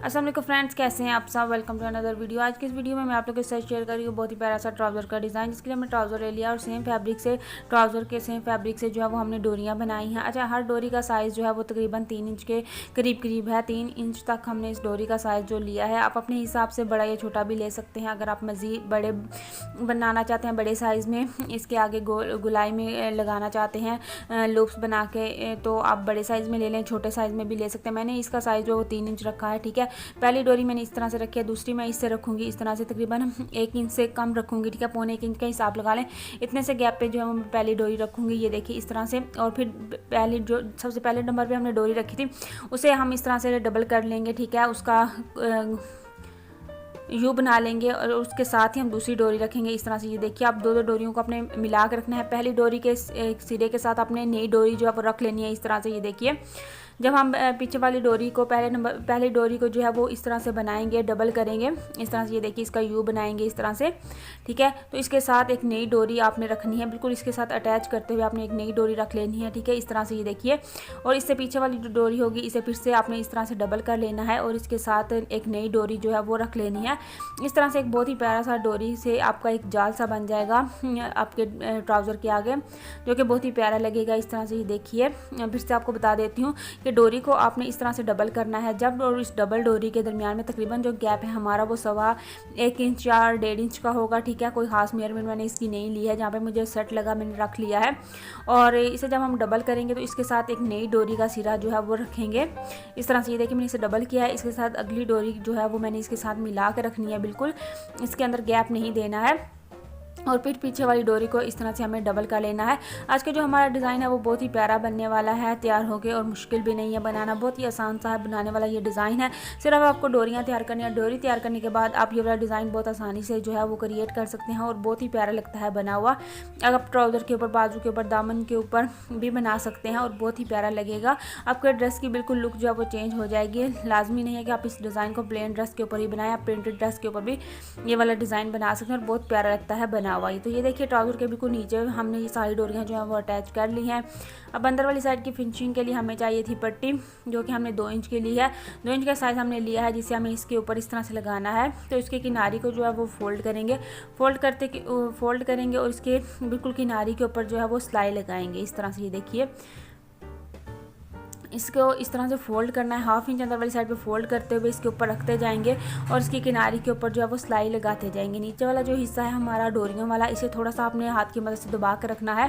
अस्सलाम वालेकुम फ्रेंड्स, कैसे हैं आप सब। Welcome to another video. आज की इस वीडियो में मैं आप लोगों के साथ शेयर कर रही हूँ बहुत ही प्यारा सा ट्राउज़र का डिज़ाइन, जिसके लिए हमने ट्राउज़र ले लिया और सेम फैब्रिक से ट्राउज़र के सेम फैब्रिक से जो है वो हमने डोरियाँ बनाई हैं। अच्छा, हर डोरी का साइज़ जो है वो तकरीबन 3 इंच के करीब है। 3 इंच तक हमने इस डोरी का साइज़ जो लिया है। आप अपने हिसाब से बड़ा या छोटा भी ले सकते हैं। अगर आप मज़ीद बड़े बनाना चाहते हैं, बड़े साइज़ में इसके आगे गुलाई में लगाना चाहते हैं लूप्स बना के, तो आप बड़े साइज़ में ले लें, छोटे साइज़ में भी ले सकते हैं। मैंने इसका साइज़ जो 3 इंच रखा है। ठीक है, पहली डोरी मैंने इस तरह से रखी है, दूसरी मैं इससे रखूँगी इस तरह से, तकरीबन 1 इंच से कम रखूँगी। ठीक है, पौने 1 इंच का हिसाब लगा लें। इतने से गैप पे जो है मैं पहली डोरी रखूँगी, ये देखिए इस तरह से। और फिर पहली जो सबसे पहले नंबर पे हमने डोरी रखी थी उसे हम इस तरह से डबल कर लेंगे। ठीक है, उसका यू बना लेंगे और उसके साथ ही हम दूसरी डोरी रखेंगे इस तरह से। ये देखिए, आप दो डोरियों को अपने मिला कर रखना है। पहली डोरी के सिरे के साथ अपने नई डोरी जो है वो रख लेनी है इस तरह से। ये देखिए, जब हम पीछे वाली डोरी को पहली डोरी को जो है वो इस तरह से बनाएंगे, डबल करेंगे इस तरह से। ये देखिए, इसका यू बनाएंगे इस तरह से। ठीक है, तो इसके साथ एक नई डोरी आपने रखनी है, बिल्कुल इसके साथ अटैच करते हुए आपने एक नई डोरी रख लेनी है। ठीक है, इस तरह से। ये देखिए, और इससे पीछे वाली जो डोरी होगी इसे फिर से आपने इस तरह से डबल कर लेना है और इसके साथ एक नई डोरी जो है वो रख लेनी है इस तरह से। एक बहुत ही प्यारा सा डोरी से आपका एक जाल सा बन जाएगा आपके ट्राउज़र के आगे, जो कि बहुत ही प्यारा लगेगा इस तरह से। ये देखिए, फिर से आपको बता देती हूँ कि डोरी को आपने इस तरह से डबल करना है। जब और इस डबल डोरी के दरमियान में तकरीबन जो गैप है हमारा वो 1.25 इंच या 1.5 इंच का होगा। ठीक है, कोई खास मेजरमेंट मैंने इसकी नहीं ली है, जहाँ पे मुझे सेट लगा मैंने रख लिया है। और इसे जब हम डबल करेंगे तो इसके साथ एक नई डोरी का सिरा जो है वो रखेंगे इस तरह से। ये देखिए, मैंने इसे डबल किया है, इसके साथ अगली डोरी जो है वो मैंने इसके साथ मिला कर रखनी है, बिल्कुल इसके अंदर गैप नहीं देना है। और फिर पीछे वाली डोरी को इस तरह से हमें डबल कर लेना है। आज का जो हमारा डिज़ाइन है वो बहुत ही प्यारा बनने वाला है तैयार हो गए, और मुश्किल भी नहीं है बनाना, बहुत ही आसान सा है बनाने वाला ये डिज़ाइन है। सिर्फ आपको डोरियाँ तैयार करनी है। डोरी तैयार करने के बाद आप ये वाला डिज़ाइन बहुत आसानी से जो है वो क्रिएट कर सकते हैं और बहुत ही प्यारा लगता है बना हुआ। अगर आप ट्राउज़र के ऊपर, बाजू के ऊपर, दामन के ऊपर भी बना सकते हैं और बहुत ही प्यारा लगेगा। आपके ड्रेस की बिल्कुल लुक जो है वो चेंज हो जाएगी। लाजमी नहीं है कि आप इस डिज़ाइन को प्लेन ड्रेस के ऊपर ही बनाएं, आप प्रिंटेड ड्रेस के ऊपर भी ये वाला डिज़ाइन बना सकते हैं और बहुत प्यारा लगता है बना हुआ। तो ये देखिए, ट्राउज़र के बिल्कुल नीचे हमने ये सारी डोरियाँ जो है वो अटैच कर ली हैं। अब अंदर वाली साइड की फिनिशिंग के लिए हमें चाहिए थी पट्टी, जो कि हमने 2 इंच की ली है। 2 इंच का साइज़ हमने लिया है, जिसे हमें इसके ऊपर इस तरह से लगाना है। तो इसके किनारी को जो है वो फोल्ड करेंगे, फोल्ड करेंगे और इसके बिल्कुल किनारी के ऊपर जो है वो सिलाई लगाएंगे इस तरह से। ये देखिए, इसको इस तरह से फोल्ड करना है। 1/2 इंच अंदर वाली साइड पे फोल्ड करते हुए इसके ऊपर रखते जाएंगे और इसकी किनारी के ऊपर जो है वो सिलाई लगाते जाएंगे। नीचे वाला जो हिस्सा है हमारा डोरियों वाला, इसे थोड़ा सा अपने हाथ की मदद से दबा कर रखना है,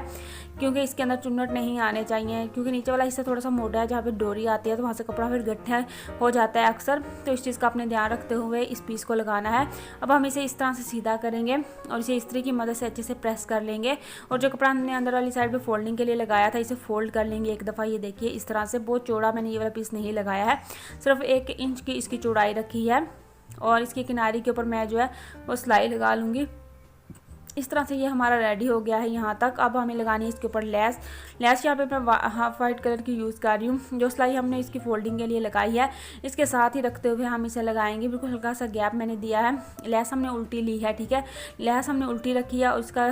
क्योंकि इसके अंदर चुन्नट नहीं आने चाहिए। क्योंकि नीचे वाला हिस्सा थोड़ा सा मोटा है, जहाँ पे डोरी आती है तो वहाँ से कपड़ा फिर गट्ठा हो जाता है अक्सर। तो इस चीज़ का अपने ध्यान रखते हुए इस पीस को लगाना है। अब हम इसे इस तरह से सीधा करेंगे और इसे इस्त्री की मदद से अच्छे से प्रेस कर लेंगे। और जो कपड़ा हमने अंदर वाली साइड पर फोल्डिंग के लिए लगाया था इसे फोल्ड कर लेंगे एक दफ़ा। ये देखिए, इस तरह से। बहुत चौड़ा मैंने ये वाला पीस नहीं लगाया है, सिर्फ 1 इंच की इसकी चौड़ाई रखी है। और इसकी किनारी के ऊपर मैं जो है वो सिलाई लगा लूँगी इस तरह से। ये हमारा रेडी हो गया है यहाँ तक। अब हमें लगानी है इसके ऊपर लेस। यहाँ पे मैं हाफ वाइट कलर की यूज़ कर रही हूँ। जो सिलाई हमने इसकी फोल्डिंग के लिए लगाई है इसके साथ ही रखते हुए हम इसे लगाएंगे। बिल्कुल हल्का सा गैप मैंने दिया है। लेस हमने उल्टी ली है। ठीक है, लेस हमने उल्टी रखी है और उसका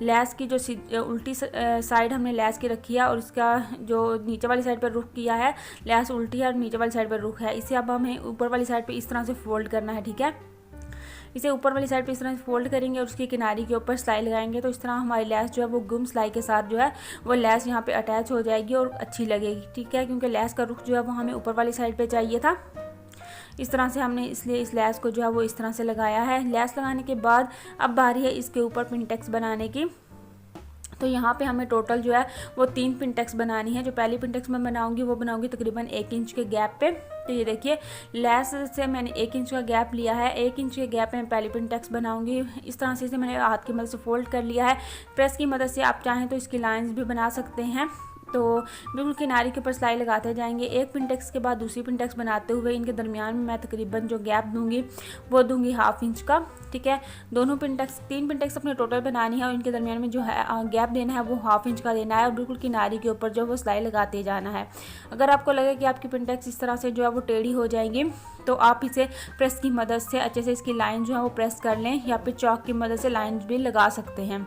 लेस की जो उल्टी साइड हमने लेस की रखी है और इसका जो नीचे वाली साइड पर रुख किया है, लेस उल्टी है और नीचे वाली साइड पर रुख है। इसे अब हमें ऊपर वाली साइड पे इस तरह से फोल्ड करना है। ठीक है, इसे ऊपर वाली साइड पे इस तरह से फोल्ड करेंगे और उसकी किनारी के ऊपर सिलाई लगाएंगे। तो इस तरह हमारी लेस जो है वो गुम सिलाई के साथ जो है वो लेस यहाँ पे अटैच हो जाएगी और अच्छी लगेगी। ठीक है, क्योंकि लेस का रुख जो है वो हमें ऊपर वाली साइड पे चाहिए था इस तरह से। हमने इसलिए इस लेस को जो है वो इस तरह से लगाया है। लेस लगाने के बाद अब बारी है इसके ऊपर पिनटेक्स बनाने की। तो यहाँ पे हमें टोटल जो है वो 3 पिनटेक्स बनानी है। जो पहली पिनटेक्स मैं बनाऊंगी वो बनाऊंगी तकरीबन 1 इंच के गैप पे। तो ये देखिए, लेस से मैंने 1 इंच का गैप लिया है। 1 इंच के गैप में पहली पिनटेक्स बनाऊंगी इस तरह से। इसे मैंने हाथ की मदद से फोल्ड कर लिया है। प्रेस की मदद से आप चाहें तो इसकी लाइंस भी बना सकते हैं। तो बिल्कुल किनारे के ऊपर सिलाई लगाते जाएंगे। एक पिनटेक्स के बाद दूसरी पिनटेक्स बनाते हुए इनके दरमियान में मैं तकरीबन जो गैप दूंगी वो दूंगी 1/2 इंच का। ठीक है, दोनों पिनटेक्स 3 पिनटेक्स अपने टोटल बनानी है और इनके दरमियान में जो है गैप देना है वो 1/2 इंच का देना है और बिल्कुल किनारे के ऊपर जो वो सिलाई लगाते जाना है। अगर आपको लगे कि आपकी पिनटेक्स इस तरह से जो है वो टेढ़ी हो जाएंगी तो आप इसे प्रेस की मदद से अच्छे से इसकी लाइन जो है वो प्रेस कर लें, या फिर चॉक की मदद से लाइन भी लगा सकते हैं।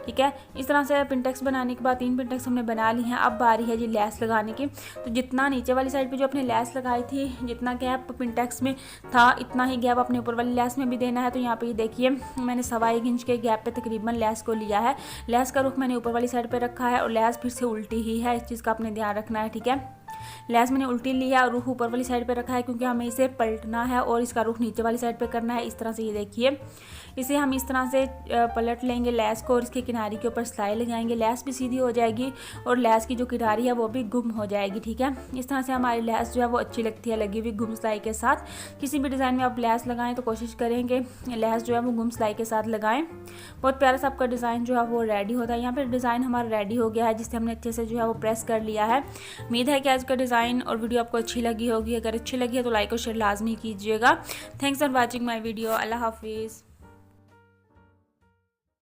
ठीक है, इस तरह से पिनटेक्स बनाने के बाद 3 पिनटेक्स हमने बना ली हैं। अब बारी है जी लैस लगाने की। तो जितना नीचे वाली साइड पे जो अपने लैस लगाई थी, जितना गैप पिनटेक्स में था इतना ही गैप अपने ऊपर वाली लैस में भी देना है। तो यहाँ पे ये देखिए मैंने 1.25 इंच के गैप पे तकरीबन लैस को लिया है। लैस का रुख मैंने ऊपर वाली साइड पे रखा है और लैस फिर से उल्टी ही है, इस चीज़ का आपने ध्यान रखना है, ठीक है। लैस मैंने उल्टी लिया और रुख ऊपर वाली साइड पे रखा है क्योंकि हमें इसे पलटना है और इसका रुख नीचे वाली साइड पे करना है। इस तरह से ये देखिए इसे हम इस तरह से पलट लेंगे लैस को और इसके किनारे के ऊपर सिलाई लगाएंगे। लैस भी सीधी हो जाएगी और लैस की जो किनारी है वो भी गुम हो जाएगी, ठीक है। इस तरह से हमारी लैस जो है वो अच्छी लगती है लगी हुई गुम सिलाई के साथ। किसी भी डिज़ाइन में आप लैस लगाएं तो कोशिश करेंगे लैस जो है वो गुम सिलाई के साथ लगाएं। बहुत प्यारा सा आपका डिज़ाइन जो है वो रेडी होता है। यहाँ पर डिज़ाइन हमारा रेडी हो गया है जिससे हमने अच्छे से जो है वो प्रेस कर लिया है। उम्मीद है कि आज का डिज़ाइन और वीडियो आपको अच्छी लगी होगी। अगर अच्छी लगी है तो लाइक और शेयर लाजमी कीजिएगा। Thanks for watching my video. अल्लाह हाफिज़।